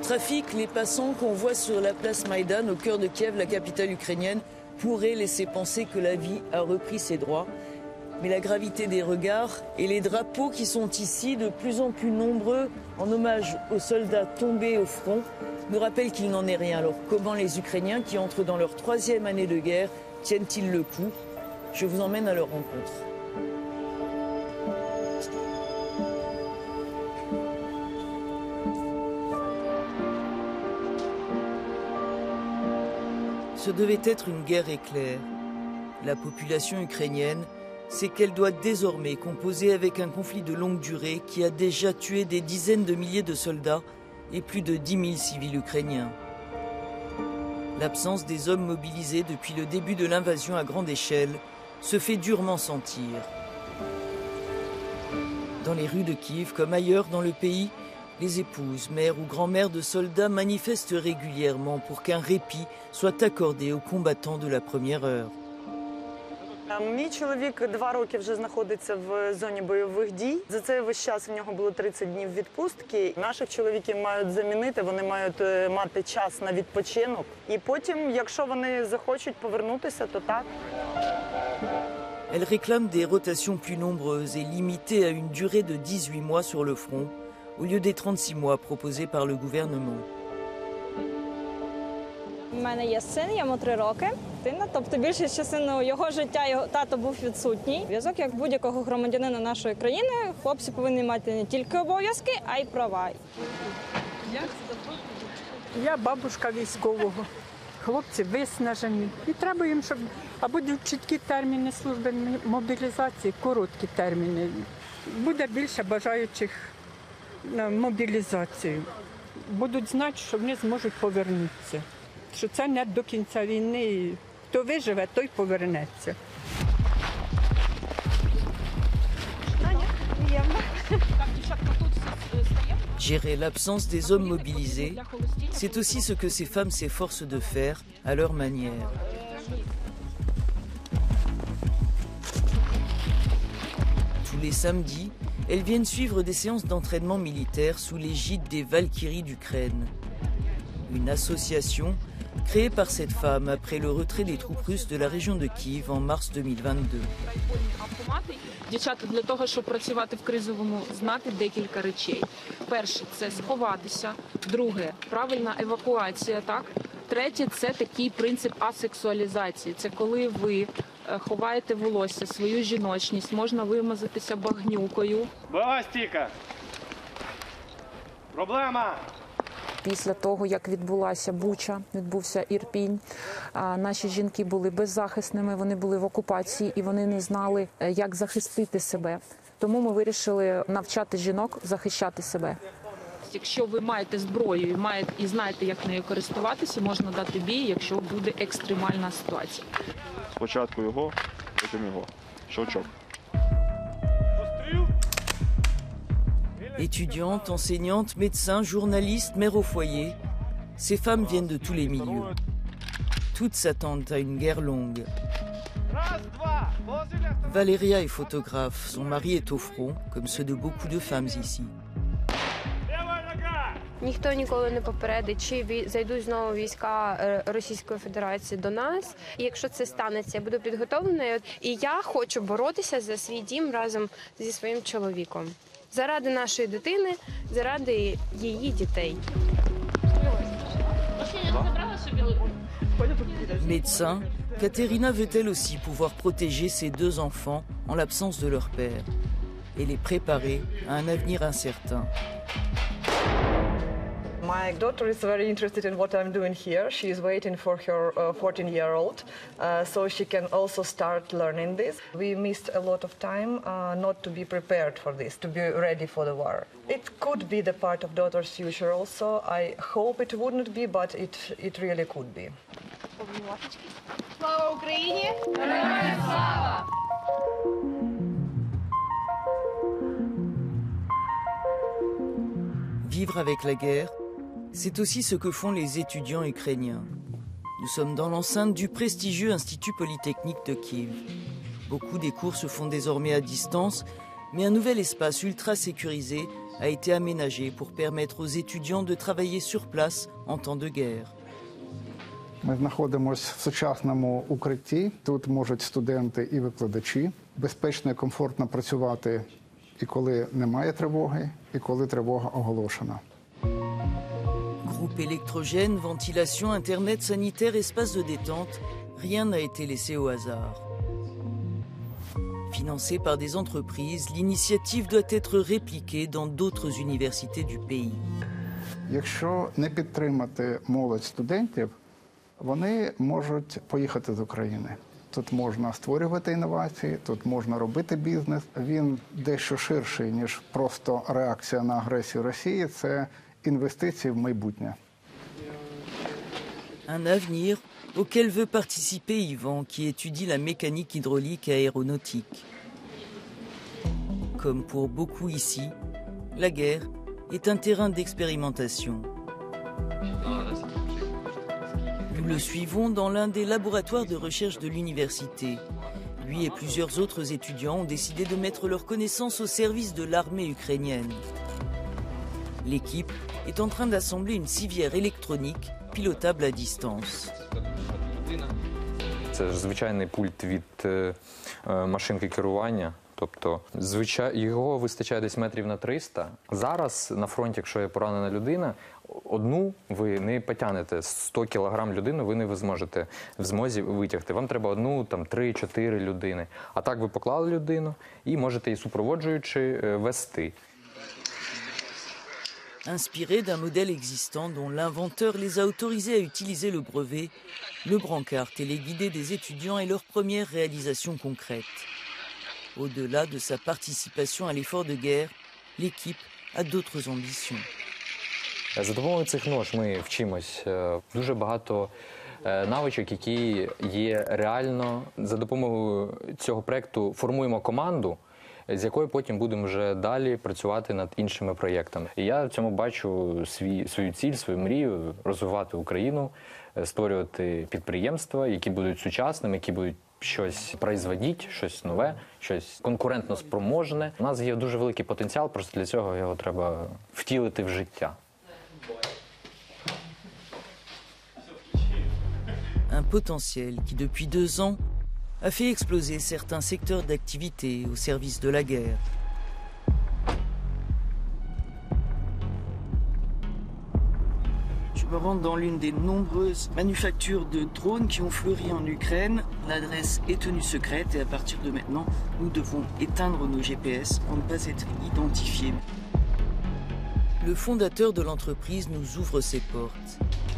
trafic, les passants qu'on voit sur la place Maïdan, au cœur de Kiev, la capitale ukrainienne, pourraient laisser penser que la vie a repris ses droits. Mais la gravité des regards et les drapeaux qui sont ici de plus en plus nombreux en hommage aux soldats tombés au front nous rappellent qu'il n'en est rien. Alors comment les Ukrainiens qui entrent dans leur 3e année de guerre tiennent-ils le coup? Je vous emmène à leur rencontre. Ce devait être une guerre éclair. La population ukrainienne sait qu'elle doit désormais composer avec un conflit de longue durée qui a déjà tué des dizaines de milliers de soldats et plus de 10 000 civils ukrainiens. L'absence des hommes mobilisés depuis le début de l'invasion à grande échelle se fait durement sentir. Dans les rues de Kiev, comme ailleurs dans le pays, les épouses, mères ou grand-mères de soldats manifestent régulièrement pour qu'un répit soit accordé aux combattants de la première heure. Мій чоловік 2 роки вже знаходиться в зоні бойових дій. За цей весь час у нього було 30 днів відпустки. Наших чоловіків мають замінити, вони мають мати час на відпочинок. І потім, якщо вони захочуть повернутися, то так. Elle réclame des rotations plus nombreuses et limitées à une durée de 18 mois sur le front, au lieu des 36 mois proposés par le gouvernement. У мене є син, йому 3 роки. Тобто більшість частину його життя його тато був відсутній. Зв'язок як будь-якого громадянина нашої країни, хлопці повинні мати не тільки обов'язки, а й права. Я бабушка військового. Хлопці виснажені. І треба їм, щоб або чіткі терміни служби мобілізації, короткі терміни. Буде більше бажаючих на мобілізацію. Будуть знати, що вони зможуть повернутися. Що це не до кінця війни. Хто виживе, той повернеться. Gérer l'absence des hommes mobilisés, c'est aussi ce que ces femmes s'efforcent de faire à leur manière. Tous les samedis, elles viennent suivre des séances d'entraînement militaire sous l'égide des Valkyries d'Ukraine. Une association créée par cette femme après le retrait des troupes russes de la région de Kiev en mars 2022. Дівчата, для того, щоб працювати в кризовому, знати декілька речей. Перше – це сховатися. Друге – правильна евакуація, так? Третє – це такий принцип асексуалізації. Це коли ви ховаєте волосся, свою жіночність, можна вимазатися багнюкою. Бойова стійка! Проблема! Після того, як відбулася Буча, відбувся Ірпінь, наші жінки були беззахисними, вони були в окупації і вони не знали, як захистити себе. Тому ми вирішили навчати жінок захищати себе. Якщо ви маєте зброю і знаєте, як нею користуватися, можна дати бій, якщо буде екстремальна ситуація. Спочатку його, потім його. Щелчок. Étudiantes, enseignantes, médecins, journalistes, mères au foyer, ces femmes viennent de tous les milieux. Toutes s'attendent à une guerre longue. Valéria est photographe, son mari est au front, comme ceux de beaucoup de femmes ici. Ніхто ніколи не попередить, чи зайдуть знову війська Російської Федерації до нас. І якщо це станеться, я буду підготовленою. І я хочу боротися за свій дім разом зі своїм чоловіком. Заради нашої дитини, заради її дітей. Médecin, Katerina veut elle aussi pouvoir protéger ses 2 enfants en l'absence de leur père et les préparer à un avenir incertain. My daughter is very interested in what I'm doing here. She is waiting for her 14-year-old, so she can also start learning this. We missed a lot of time not to be prepared for this, to be ready for the war. It could be the part of daughter's future also. I hope it wouldn't be, but it really could be. Слава Україні! Слава! Vivre avec la guerre, c'est aussi ce que font les étudiants ukrainiens. Nous sommes dans l'enceinte du prestigieux Institut Polytechnique de Kiev. Beaucoup des cours se font désormais à distance, mais un nouvel espace ultra sécurisé a été aménagé pour permettre aux étudiants de travailler sur place en temps de guerre. Ми знаходимося в сучасному укритті. Тут можуть студенти і викладачі безпечно і комфортно працювати і коли немає тривоги, і коли тривога оголошена. Groupe électrogène, ventilation, internet sanitaire, espace de détente, rien n'a été laissé au hasard. Financée par des entreprises, l'initiative doit être répliquée dans d'autres universités du pays. Якщо не підтримати молодь студентів, вони можуть поїхати з України. Тут можна створювати інновації, тут можна робити бізнес. Він дещо ширший, ніж просто реакція на агресію Росії. Це інвестиції в майбутнє. Un avenir auquel veut participer Yvan, qui étudie la mécanique hydraulique et aéronautique. Comme pour beaucoup ici, la guerre est un terrain d'expérimentation. Nous le suivons dans l'un des laboratoires de recherche de l'université. Lui et plusieurs autres étudiants ont décidé de mettre leurs connaissances au service de l'armée ukrainienne. L'équipe est en train d'assembler une civière électronique pilotable à distance. Це ж звичайний пульт від машинки керування. Тобто, його вистачає десь метрів на 300. Зараз на фронті, якщо є поранена людина, одну ви не потягнете. 100 кілограм людину ви не зможете в змозі витягти. Вам треба одну, 3-4 людини. А так ви поклали людину і можете її супроводжуючи вести. Inspiré d'un modèle existant dont l'inventeur les a autorisés à utiliser le brevet, le brancard téléguidé des étudiants est leur première réalisation concrète. Au-delà de sa participation à l'effort de guerre, l'équipe a d'autres ambitions. За допомогою цих нож ми вчимось дуже багато навичок, які є реально. За допомогою цього проєкту формуємо команду, з якою потім будемо вже далі працювати над іншими проєктами. І я в цьому бачу свою ціль, свою мрію розвивати Україну, створювати підприємства, які будуть сучасними, які будуть щось производити, щось нове, щось конкурентно спроможне. У нас є дуже великий потенціал, просто для цього його треба втілити в життя. Un potentiel qui, depuis 2 ans, a fait exploser certains secteurs d'activité au service de la guerre. Je me rends dans l'une des nombreuses manufactures de drones qui ont fleuri en Ukraine. L'adresse est tenue secrète et à partir de maintenant, nous devons éteindre nos GPS pour ne pas être identifiés. Le fondateur de l'entreprise nous ouvre ses portes.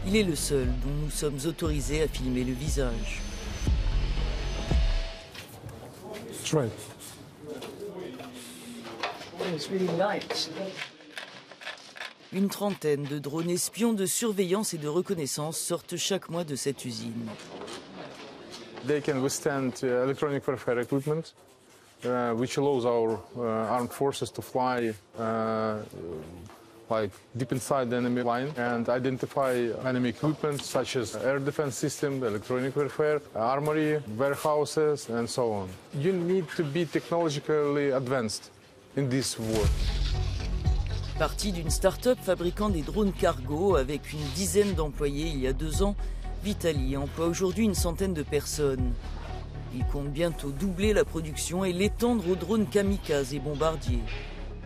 Il est le seul dont nous sommes autorisés à filmer le visage. That's right. It's really light. Une trentaine de drones espions de surveillance et de reconnaissance sortent chaque mois de cette usine. They can withstand electronic warfare equipment, which allows our armed forces to fly like deep inside the enemy line and identify enemy equipment such as air defense system, electronic warfare, armory, warehouses, and so on. You need to be technologically advanced in this war. Parti d'une start-up fabriquant des drones cargo avec une dizaine d'employés il y a 2 ans, Vitali emploie aujourd'hui une centaine de personnes. Il compte bientôt doubler la production et l'étendre aux drones kamikazes et bombardiers.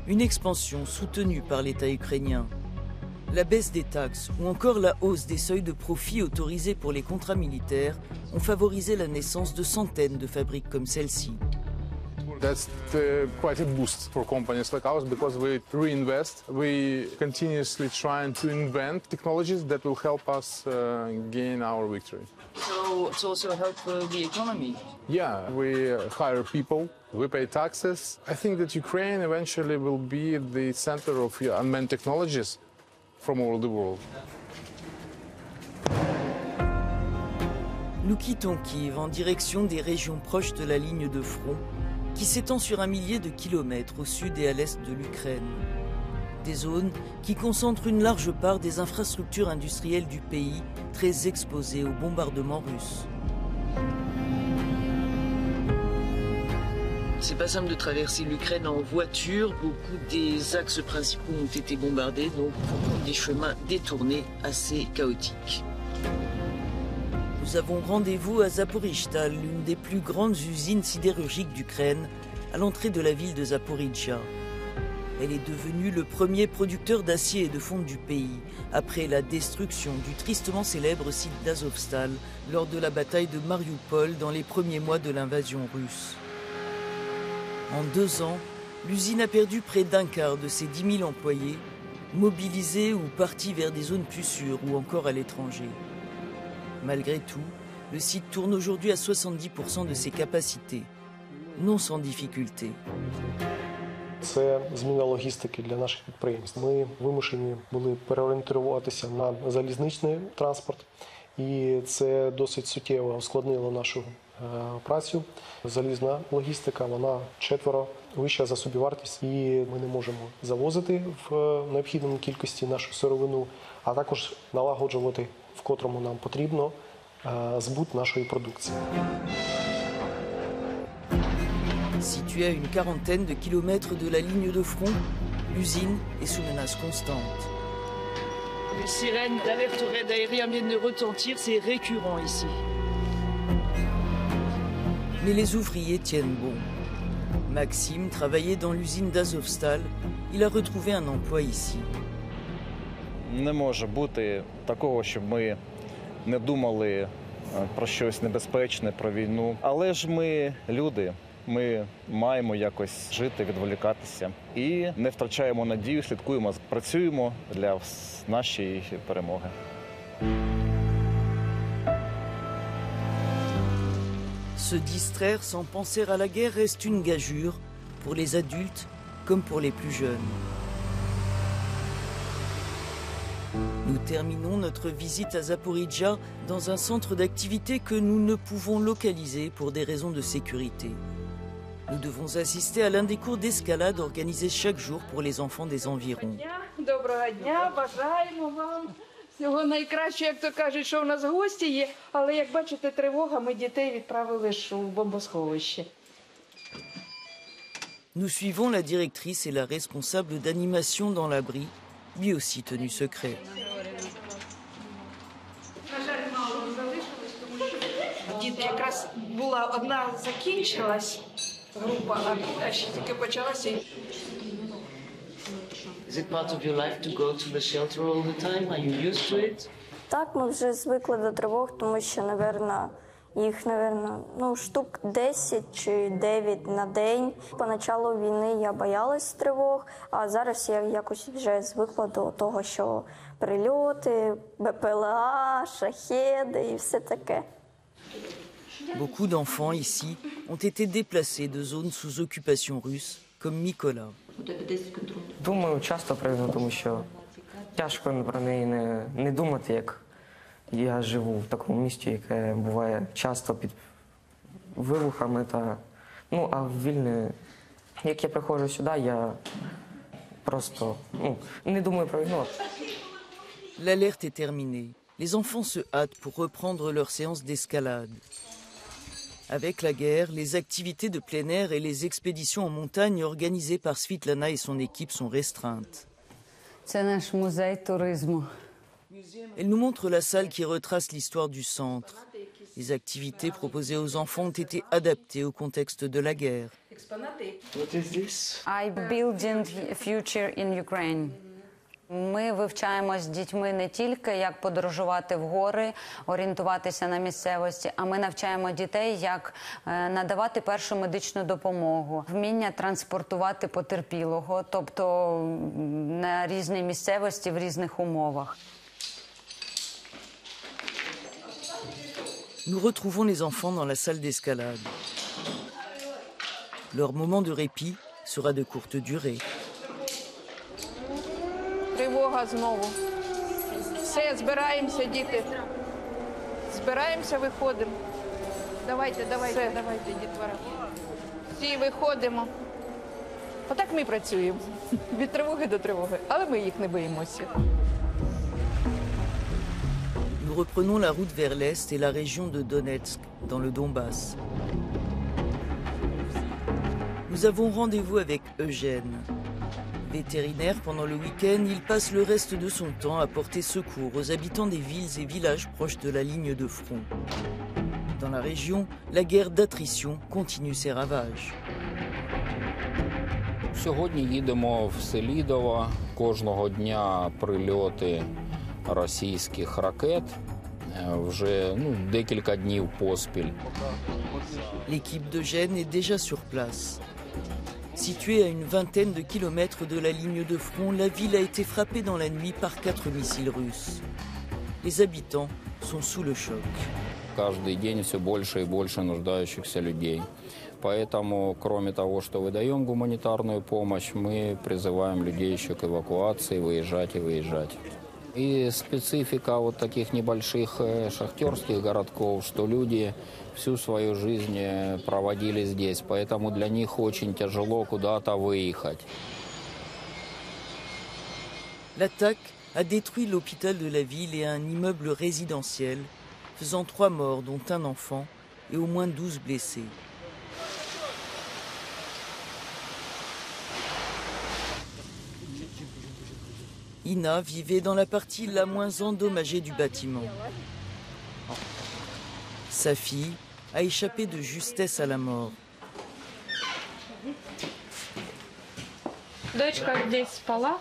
Une expansion soutenue par l'État ukrainien. La baisse des taxes ou encore la hausse des seuils de profit autorisés pour les contrats militaires ont favorisé la naissance de centaines de fabriques comme celle-ci. That's quite a boost for companies like ours because we reinvest. We continuously trying to invent technologies that will help us gain our victory. So it's also help the economy. Yeah, we hire people, we pay taxes. I think that Ukraine eventually will be the center of unmanned technologies from all the world. Nous quittons Kiev en direction des régions proches de la ligne de front qui s'étend sur 1 millier de kilomètres au sud et à l'est de l'Ukraine. Des zones qui concentrent une large part des infrastructures industrielles du pays, très exposées aux bombardements russes. C'est pas simple de traverser l'Ukraine en voiture. Beaucoup des axes principaux ont été bombardés, donc des chemins détournés assez chaotiques. Nous avons rendez-vous à Zaporizhzhia, l'une des plus grandes usines sidérurgiques d'Ukraine, à l'entrée de la ville de Zaporizhzhia. Elle est devenue le premier producteur d'acier et de fonte du pays, après la destruction du tristement célèbre site d'Azovstal lors de la bataille de Mariupol dans les premiers mois de l'invasion russe. En 2 ans, l'usine a perdu près d'un quart de ses 10 000 employés, mobilisés ou partis vers des zones plus sûres ou encore à l'étranger. Malgré tout, le site tourne aujourd'hui à 70% de ses capacités, non sans difficulté. Це зміна логістики для наших підприємств. Ми вимушені були переорієнтуватися на залізничний транспорт, і це досить суттєво ускладнило нашу працю. Залізна логістика, вона 4 вища за собівартість, і ми не можемо завозити в необхідній кількості нашу сировину, а також налагоджувати, в котрому нам потрібно, збут нашої продукції. Située à une quarantaine de kilomètres de la ligne de front, l'usine est sous menace constante. Les sirènes d'alerte au raid aérien viennent de retentir, c'est récurrent ici. Mais les ouvriers tiennent bon. Maxime travaillait dans l'usine d'Azovstal. Il a retrouvé un emploi ici. Не може бути такого, щоб ми не думали про щось небезпечне, про війну. Але ж ми люди. Ми маємо якось жити, відволікатися і не втрачаємо надію, слідкуємо, працюємо для нашої перемоги. Se distraire sans penser à la guerre reste une gageure pour les adultes comme pour les plus jeunes. Nous terminons notre visite à Zaporizhzhia dans un centre d'activité que nous ne pouvons localiser pour des raisons de sécurité. Nous devons assister à l'un des cours d'escalade organisés chaque jour pour les enfants des environs. Доброго дня, бажаємо вам всього найкращого, як то кажуть, що у нас гості є, але як бачите, тривога, ми дітей відправили ж у бомбосховище. Nous suivons la directrice et la responsable d'animation dans l'abri, lui aussi tenu secret. Діти, якраз була одна закінчилась група, а ще тільки почалася. Is it part of your life to go to the shelter all the time? Are you used to it? Так, ми вже звикли до тривог, тому що, їх, штук 10 чи 9 на день. Поначалу війни я боялась тривог, а зараз я якось вже звикла до того, що прильоти, БПЛА, шахеди і все таке. Beaucoup d'enfants ici ont été déplacés de zones sous occupation russe, comme Mikola. Думаю, часто привезу, тому що тяжко про неї не думати, як я живу в такому місті, яке буває часто під вибухами. А в Вільні, як я приходжу сюди, я просто не думаю про війну. L'alerte est terminée. Les enfants se hâtent pour reprendre leur séance d'escalade. Avec la guerre, les activités de plein air et les expéditions en montagne organisées par Svitlana et son équipe sont restreintes. C'est notre musée tourisme. Elle nous montre la salle qui retrace l'histoire du centre. Les activités proposées aux enfants ont été adaptées au contexte de la guerre. What is this? I building future in Ukraine. Ми вивчаємо з дітьми не тільки, як подорожувати в гори, орієнтуватися на місцевості, а ми навчаємо дітей, як надавати першу медичну допомогу, вміння транспортувати потерпілого, тобто на різній місцевості, в різних умовах. Nous retrouvons les enfants dans la salle d'escalade. Leur moment de répit sera de courte durée. Тривога знову. Все, збираємося, діти. Збираємося, виходимо. Давайте, дітвора. Всі виходимо. Отак ми працюємо. Від тривоги до тривоги. Але ми їх не боїмося. Nous reprenons la route vers l'est et la région de Donetsk, dans le Donbass. Nous avons rendez-vous avec Eugène. Vétérinaire pendant le week-end, il passe le reste de son temps à porter secours aux habitants des villes et villages proches de la ligne de front. Dans la région, la guerre d'attrition continue ses ravages. Сьогодні їдемо в Селідово. Кожного дня прильоти російських ракет. Вже декілька днів поспіль. L'équipe d'Eugène est déjà sur place. Située à une vingtaine de kilomètres de la ligne de front, la ville a été frappée dans la nuit par 4 missiles russes. Les habitants sont sous le choc. Каждый день все больше и больше нуждающихся людей. Поэтому, кроме того, что выдаем гуманитарную помощь, мы призываем людей еще к эвакуации, выезжать и выезжать. И специфика вот таких небольших шахтерских городков, что люди всю свою жизнь проводили здесь, поэтому для них очень тяжело куда-то выехать. L'attaque a détruit l'hôpital de la ville et un immeuble résidentiel, faisant 3 morts, dont un enfant, et au moins 12 blessés. Ina vivait dans la partie la moins endommagée du bâtiment. Sa fille a échappé de justesse à la mort. Дочка здесь спала,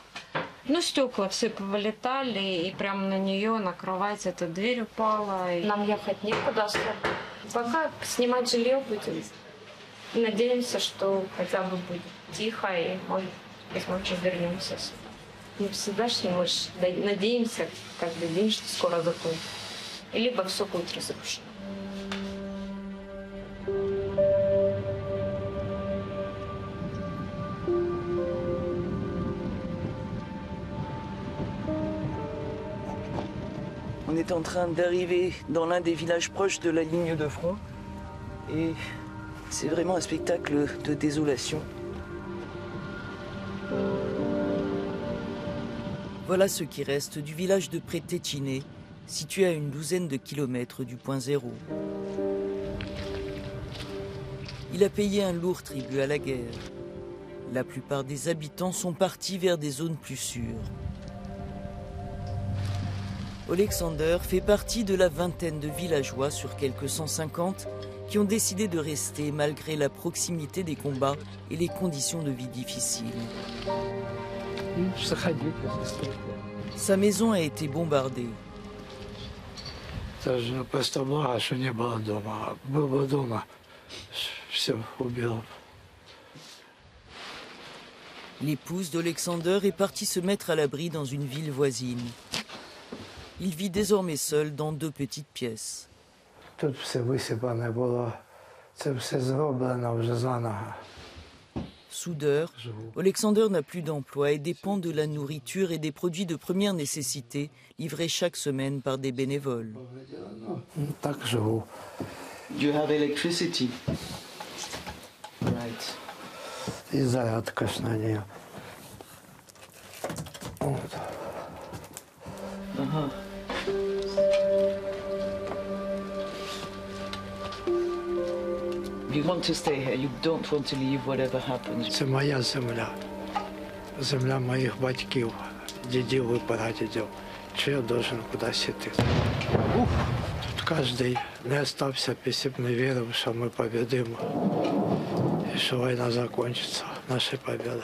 стекла все повылетали, и прямо на нее, на кровать, эта дверь упала. И нам ехать некуда. Пока снимать жилье будем. Надеемся, что хотя бы будет тихо, и мы, возможно, вернемся. Мы всегда надеемся каждый день, что скоро закончится. Либо все будет разрушено. On est en train d'arriver dans l'un des villages proches de la ligne de front et c'est vraiment un spectacle de désolation. Voilà ce qui reste du village de Pretečine, situé à une douzaine de kilomètres du point zéro. Il a payé un lourd tribut à la guerre. La plupart des habitants sont partis vers des zones plus sûres. Alexander fait partie de la vingtaine de villageois sur quelques 150 qui ont décidé de rester malgré la proximité des combats et les conditions de vie difficiles. Sa maison a été bombardée. L'épouse d'Alexander est partie se mettre à l'abri dans une ville voisine. Il vit désormais seul dans 2 petites pièces. Soudeur, Alexander n'a plus d'emploi et dépend de la nourriture et des produits de première nécessité livrés chaque semaine par des bénévoles. You have electricity. Right. You want to stay here, you don't want to leave whatever happens. Це моя земля. Земля моїх батьків, дідів і прадідів. Чи я должен кудись іти? Тут кожен не остався, якщо б не вірив, що ми победимо. І що війна закінчиться, наші победи.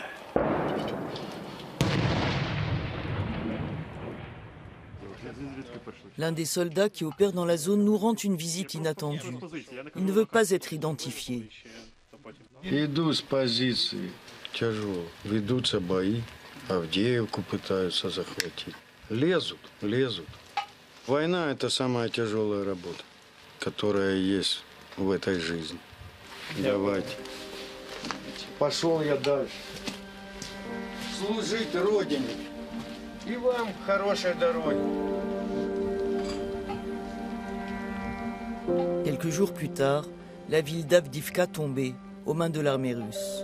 L'un des soldats qui opère dans la zone nous rend une visite inattendue. Il ne veut pas être identifié. Иду с позиции тяжело. Ведутся бои. Авдеевку пытаются захватить. Лезут. Война – это самая тяжелая работа, которая есть в этой жизни. Давайте. Пошел я дальше. Служить Родине. И вам хорошей дороги. Quelques jours plus tard, la ville d'Avdivka tombait aux mains de l'armée russe.